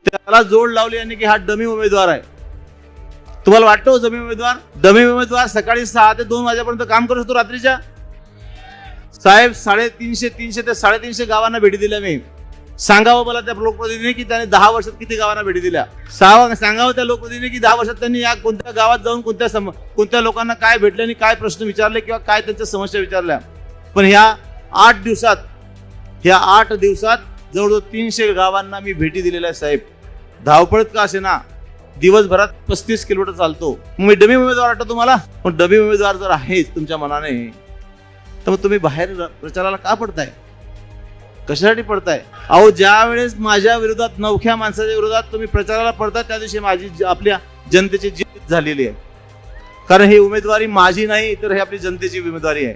त्याला जोड लावली यांनी की हा डमी उमेदवार आहे. तुम्हाला वाटतं हो डमी उमेदवार सकाळी 6 ते 2 वाजेपर्यंत काम करत होतो रात्रीच्या. साहेब 350 ते 350 गावांना भेटी दिल्या मी. सांगावं मला त्या लोकप्रतिनिधीने की त्याने 10 वर्षात किती गावांना भेटी दिल्या. सांगावं त्या लोकप्रतिनिधीने की 10 वर्षात त्यांनी या कोणत्या गावात जाऊन कोणत्या लोकांना काय भेटले आणि काय प्रश्न विचारले किंवा काय त्यांच्या समस्या विचारल्या. पण ह्या 8 दिवसात जवळजवळ 300 गावांना मी भेटी दिलेल्या आहे साहेब. धावपळत का असे ना, दिवसभरात 35 किलोमीटर चालतो. मी डमी उमेदवार वाटतो तुम्हाला? पण डमी उमेदवार जर आहेच तुमच्या मनाने, तर मग तुम्ही बाहेर प्रचाराला का पडताय? कशासाठी पडताय? अहो, ज्या वेळेस माझ्या विरोधात, नवख्या माणसाच्या विरोधात तुम्ही प्रचाराला पडता, त्या दिवशी आपल्या जनतेची जीत झालेली आहे. कारण ही उमेदवारी माझी नाही, तर ही आपली जनतेची उमेदवारी आहे.